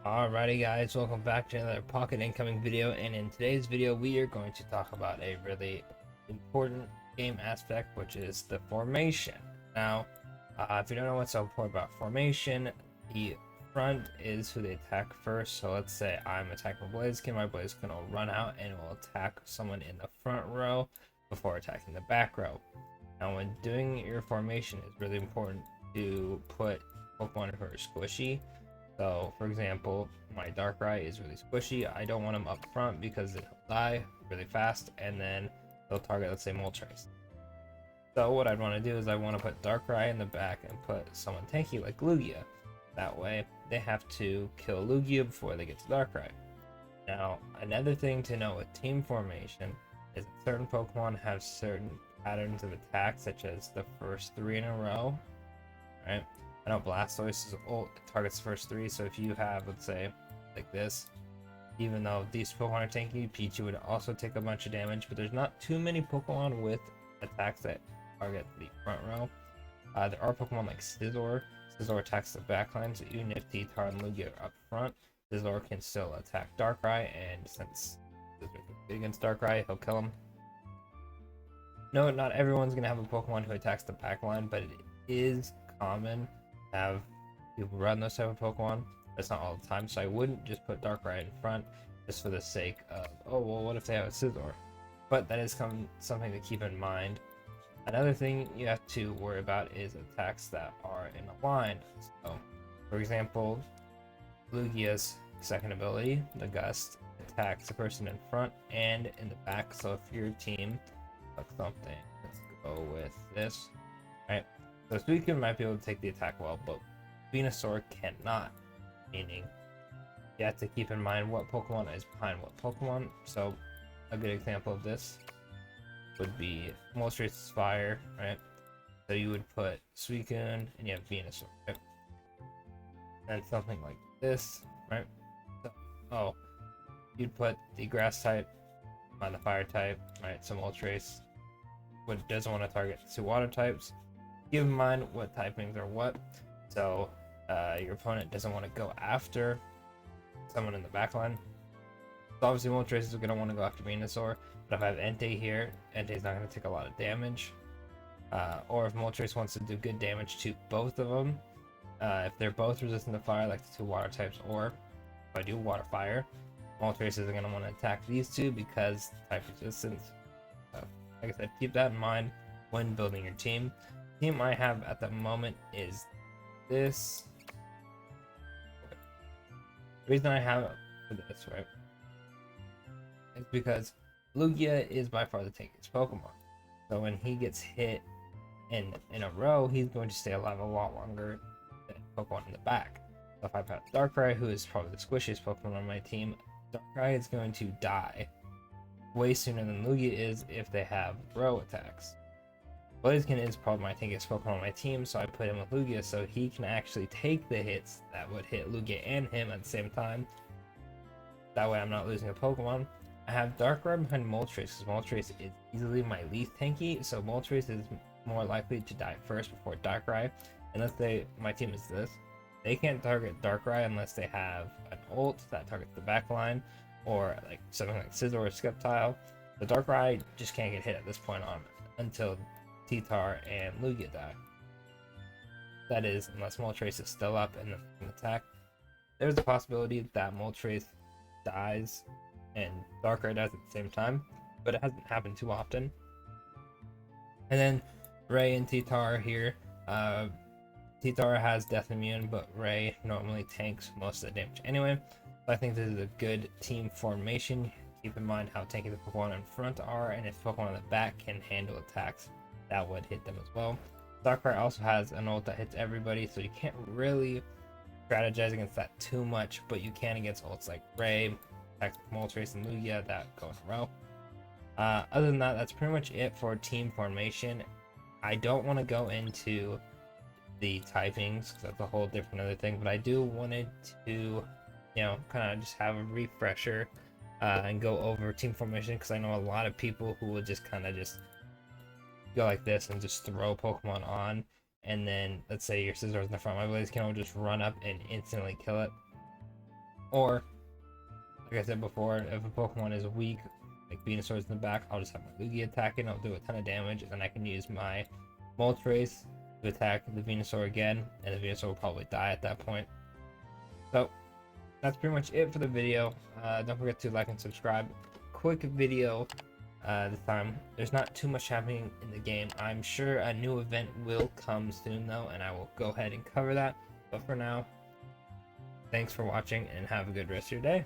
Alrighty guys, welcome back to another Pocket Incoming video, and in today's video we are going to talk about a really important game aspect, which is the formation. Now, if you don't know what's so important about formation, the front is who they attack first. So let's say I'm attacking Blaziken, my Blaziken will run out and will attack someone in the front row before attacking the back row. Now when doing your formation, it's really important to put Pokemon who are squishy. So, for example, my Darkrai is really squishy. I don't want him up front because he'll die really fast, and then he'll target, let's say, Moltres. So what I'd want to do is I want to put Darkrai in the back and put someone tanky like Lugia. That way, they have to kill Lugia before they get to Darkrai. Now, another thing to know with team formation is that certain Pokemon have certain patterns of attack, such as the first 3 in a row, right? I know Blastoise's ult targets the first 3, so if you have, let's say, like this, even though these Pokemon are tanky, Pichu would also take a bunch of damage, but there's not too many Pokemon with attacks that target the front row. There are Pokemon like Scizor. Scizor attacks the backline, so even if T-Tar and Lugia are up front, Scizor can still attack Darkrai, and since Scizor can be against Darkrai, he'll kill him. No, not everyone's going to have a Pokemon who attacks the backline, but it is common have people run those type of Pokemon. That's not all the time, so I wouldn't just put Darkrai in front just for the sake of, oh well, what if they have a Scizor? But that is something to keep in mind. Another thing you have to worry about is attacks that are in a line. So, for example, Lugia's second ability, the Gust, attacks the person in front and in the back. So if your team took something, let's go with this, right? So Suicune might be able to take the attack well, but Venusaur cannot, meaning you have to keep in mind what Pokemon is behind what Pokemon. So a good example of this would be Moltres Fire, right? So you would put Suicune and you have Venusaur, right? And something like this, right? So, you'd put the Grass type on the Fire type, right? So Moltres doesn't want to target 2 Water types. Keep in mind what typings are what. So your opponent doesn't want to go after someone in the backline. So obviously Moltres is going to want to go after Venusaur, but if I have Entei here, Entei's not going to take a lot of damage. Or if Moltres wants to do good damage to both of them, if they're both resistant to fire, like the 2 water types, or if I do water fire, Moltres is going to want to attack these 2 because type resistance. So, like I said, keep that in mind when building your team. The team I have at the moment is this. The reason I have it for this, right, is because Lugia is by far the tankiest Pokemon. So when he gets hit in a row, he's going to stay alive a lot longer than Pokemon in the back. So if I put Darkrai, who is probably the squishiest Pokemon on my team, Darkrai is going to die way sooner than Lugia is if they have row attacks. Blaziken is probably my tankiest Pokemon on my team, so I put him with Lugia so he can actually take the hits that would hit Lugia and him at the same time. That way I'm not losing a Pokemon. I have Darkrai behind Moltres because Moltres is easily my least tanky, so Moltres is more likely to die first before Darkrai. And let's say my team is this. They can't target Darkrai unless they have an ult that targets the backline, or like something like Scizor or Sceptile. The Darkrai just can't get hit at this point on until T-Tar and Lugia die. That is, unless Moltres is still up and can attack. There's a possibility that Moltres dies and Darkrai dies at the same time, but it hasn't happened too often. And then Ray and T-Tar here. T-Tar has Death Immune, but Ray normally tanks most of the damage anyway. So I think this is a good team formation. Keep in mind how tanky the Pokemon in front are, and if Pokemon in the back can handle attacks, that would hit them as well. Darkrai also has an ult that hits everybody, so you can't really strategize against that too much, but you can against ults like Ray, Moltres, and Lugia that go in a row. Other than that, that's pretty much it for team formation. I don't want to go into the typings because that's a whole different other thing, but I do wanted to, kind of just have a refresher and go over team formation because I know a lot of people who will just kind of just go like this and just throw Pokemon on, and then let's say your Scizor's in the front, my Blaziken will just run up and instantly kill it. Or, like I said before, if a Pokemon is weak, like Venusaur's in the back, I'll just have my Lugia attack it, and I'll do a ton of damage, and then I can use my Moltres to attack the Venusaur again, and the Venusaur will probably die at that point. So, that's pretty much it for the video. Don't forget to like and subscribe. Quick video this time. There's not too much happening in the game. I'm sure a new event will come soon though, and I will go ahead and cover that. But for now, thanks for watching and have a good rest of your day.